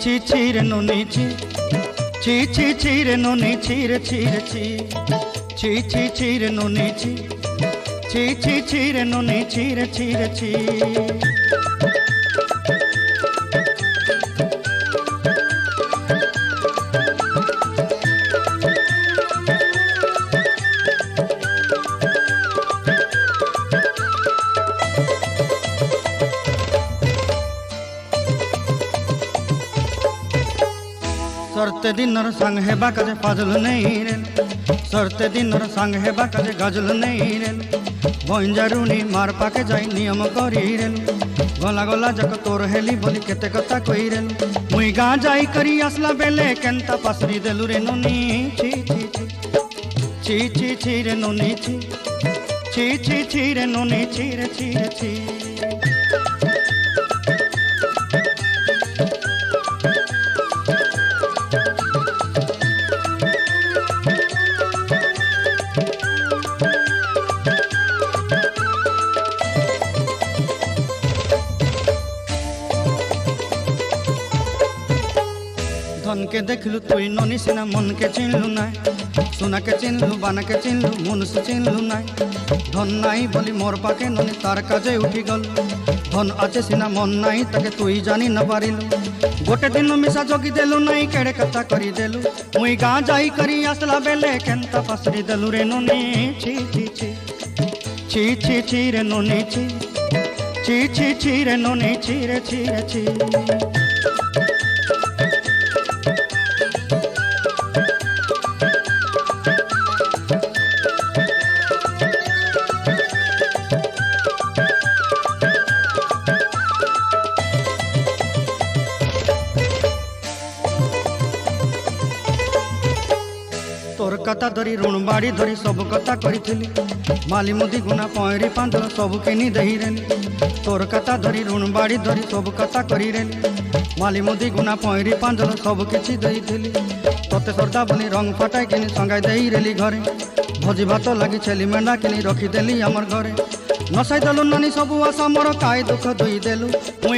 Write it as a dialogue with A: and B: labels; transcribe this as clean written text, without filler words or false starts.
A: ছি ছি রে নুনি ছি ছি ছি ছি রে নুনি ছি রে ছি রে ছি ছি ছি ছি রে নুনি ছি ছি ছি ছি রে নুনি ছি রে ছি রে ছি। सरते दिनर संग हेबा काजे फाजल नहीं रे सरते दिनर संग हेबा काजे गजल नहीं रे बंजारुनी मार पाके जाई नियम करी रे गला गला जक तोर हेली बोली केते कथा कही रे मुई गाँ जाई करी आसला बेले केंता पासरी देलु रे नुनी छी छी छी छी छी छी रे नुनी छी छी छी छी रे नुनी छी रे छी रे छी। धन के देखलु तुई ननी सिना मन के चिन्हलु नाय सोना के चिन्हलु बाना के चिन्हलु मनुष्य चिन्हलु नाय धन नाई बोली मोर पाके ननी तार काजे उठी गल धन आचे सिना मन नाई ताके तुई जानी न पारिलु गोटे दिन मिसा जोगी देलु नाई केड़े कथा करी देलु मुई गाँ जाई करी आसला बेले केंता पासरी देलु रे ननी छी छी छी छी छी छी रे ननी छी छी छी छी रे ननी छी रे छी रे छी। तोर कथा धरी ऋण बाड़ी धरी सब कथा करी माली मुदी गुना पहरी पांदल सब किनी दही रेली तोर कथा धरी ऋण बाड़ी धरी सब कथा करी रेली माली मुदी गुना पहरी पांदल सब किछि दही थी तोते सरदा बनी रंग फटाई किनी संगाई दही रेली घरे भोजी भात लगी छेली मेंढा किनी रखी देली आमर घरे नसाई देलु नानी सब आशा मोर काई दुख दुई देलु मुई